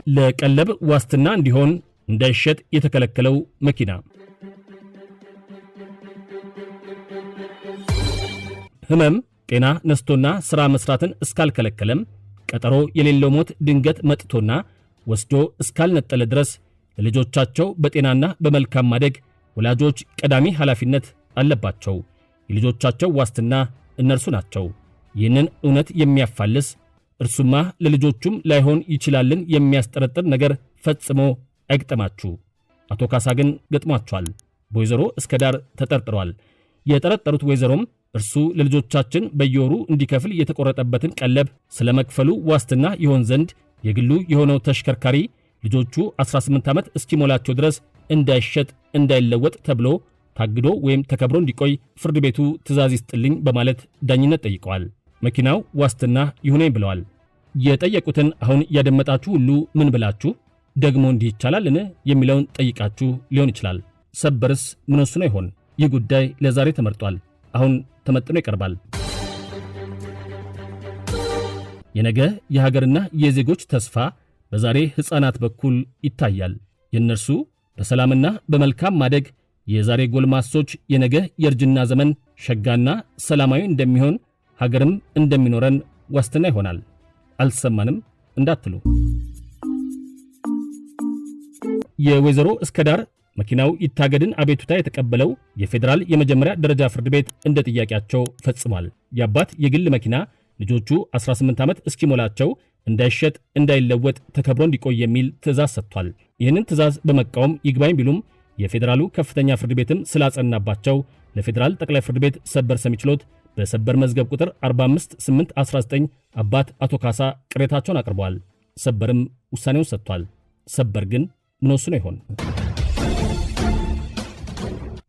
ለቀለብ ዋስትና እንዲሆን እንዳይሸጥ የተከለከለው መኪና። ህመም ጤና ነስቶና ሥራ መስራትን እስካልከለከለም ቀጠሮ የሌለው ሞት ድንገት መጥቶና ወስዶ እስካልነጠለ ድረስ ለልጆቻቸው በጤናና በመልካም ማደግ ወላጆች ቀዳሚ ኃላፊነት አለባቸው። የልጆቻቸው ዋስትና እነርሱ ናቸው። ይህንን እውነት የሚያፋልስ እርሱማ ለልጆቹም ላይሆን ይችላልን የሚያስጠረጥር ነገር ፈጽሞ አይግጠማችሁ። አቶ ካሳ ግን ገጥሟቸዋል። በወይዘሮ እስከዳር ተጠርጥረዋል። የጠረጠሩት ወይዘሮም እርሱ ለልጆቻችን በየወሩ እንዲከፍል የተቆረጠበትን ቀለብ ስለመክፈሉ ዋስትና ይሆን ዘንድ የግሉ የሆነው ተሽከርካሪ ልጆቹ 18 ዓመት እስኪሞላቸው ድረስ እንዳይሸጥ እንዳይለወጥ ተብሎ ታግዶ ወይም ተከብሮ እንዲቆይ ፍርድ ቤቱ ትዕዛዝ ይስጥልኝ በማለት ዳኝነት ጠይቀዋል። መኪናው ዋስትና ይሁነኝ ብለዋል። የጠየቁትን አሁን ያደመጣችሁ ሁሉ ምን ብላችሁ ደግሞ እንዲህ ይቻላልን የሚለውን ጠይቃችሁ ሊሆን ይችላል። ሰበርስ ምን ወስኖ ይሆን? ይህ ጉዳይ ለዛሬ ተመርጧል። አሁን ተመጥኖ ይቀርባል። የነገ የሀገርና የዜጎች ተስፋ በዛሬ ሕፃናት በኩል ይታያል። የእነርሱ በሰላምና በመልካም ማደግ የዛሬ ጎልማሶች የነገ የእርጅና ዘመን ሸጋና ሰላማዊ እንደሚሆን ሀገርም እንደሚኖረን ዋስትና ይሆናል። አልሰማንም እንዳትሉ። የወይዘሮ እስከዳር መኪናው ይታገድን አቤቱታ የተቀበለው የፌዴራል የመጀመሪያ ደረጃ ፍርድ ቤት እንደ ጥያቄያቸው ፈጽሟል። የአባት የግል መኪና ልጆቹ 18 ዓመት እስኪሞላቸው እንዳይሸጥ እንዳይለወጥ ተከብሮ እንዲቆይ የሚል ትዕዛዝ ሰጥቷል። ይህንን ትዕዛዝ በመቃወም ይግባኝ ቢሉም የፌዴራሉ ከፍተኛ ፍርድ ቤትም ስላጸናባቸው ለፌዴራል ጠቅላይ ፍርድ ቤት ሰበር ሰሚ ችሎት በሰበር መዝገብ ቁጥር 45819 አባት አቶ ካሳ ቅሬታቸውን አቅርበዋል። ሰበርም ውሳኔውን ሰጥቷል። ሰበር ግን ምን ወስኖ ይሆን?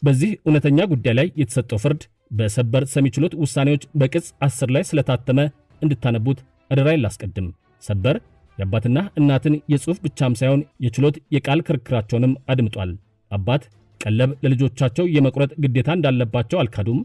በዚህ እውነተኛ ጉዳይ ላይ የተሰጠው ፍርድ በሰበር ሰሚ ችሎት ውሳኔዎች በቅጽ 10 ላይ ስለታተመ እንድታነቡት አደራዬን ላስቀድም። ሰበር የአባትና እናትን የጽሑፍ ብቻም ሳይሆን የችሎት የቃል ክርክራቸውንም አድምጧል። አባት ቀለብ ለልጆቻቸው የመቁረጥ ግዴታ እንዳለባቸው አልካዱም።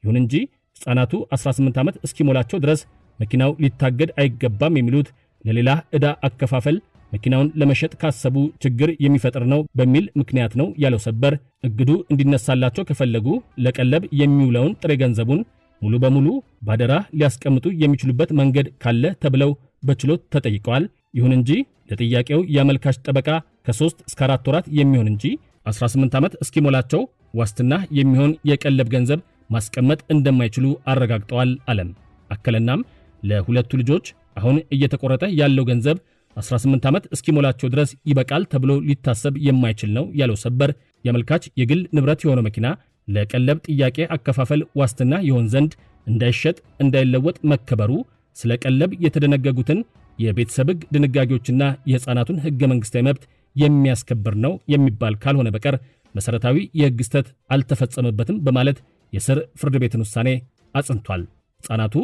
ይሁን እንጂ ሕፃናቱ 18 ዓመት እስኪሞላቸው ድረስ መኪናው ሊታገድ አይገባም የሚሉት ለሌላ ዕዳ አከፋፈል መኪናውን ለመሸጥ ካሰቡ ችግር የሚፈጥር ነው በሚል ምክንያት ነው ያለው ሰበር እግዱ እንዲነሳላቸው ከፈለጉ ለቀለብ የሚውለውን ጥሬ ገንዘቡን ሙሉ በሙሉ ባደራ ሊያስቀምጡ የሚችሉበት መንገድ ካለ ተብለው በችሎት ተጠይቀዋል። ይሁን እንጂ ለጥያቄው የአመልካች ጠበቃ ከ3 እስከ 4 ወራት የሚሆን እንጂ 18 ዓመት እስኪሞላቸው ዋስትና የሚሆን የቀለብ ገንዘብ ማስቀመጥ እንደማይችሉ አረጋግጠዋል አለም። አከለናም ለሁለቱ ልጆች አሁን እየተቆረጠ ያለው ገንዘብ 18 ዓመት እስኪሞላቸው ድረስ ይበቃል ተብሎ ሊታሰብ የማይችል ነው ያለው ሰበር የአመልካች የግል ንብረት የሆነው መኪና ለቀለብ ጥያቄ አከፋፈል ዋስትና ይሆን ዘንድ እንዳይሸጥ እንዳይለወጥ መከበሩ ስለ ቀለብ የተደነገጉትን የቤተሰብ ሕግ ድንጋጌዎችና የሕፃናቱን ሕገ መንግሥታዊ መብት የሚያስከብር ነው የሚባል ካልሆነ በቀር መሰረታዊ የሕግ ስህተት አልተፈጸመበትም በማለት የስር ፍርድ ቤትን ውሳኔ አጽንቷል። ሕፃናቱ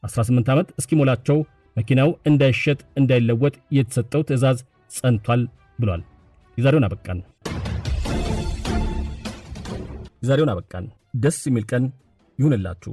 18 ዓመት እስኪሞላቸው መኪናው እንዳይሸጥ እንዳይለወጥ የተሰጠው ትዕዛዝ ጸንቷል ብሏል። የዛሬውን አበቃን። ደስ የሚል ቀን ይሁንላችሁ።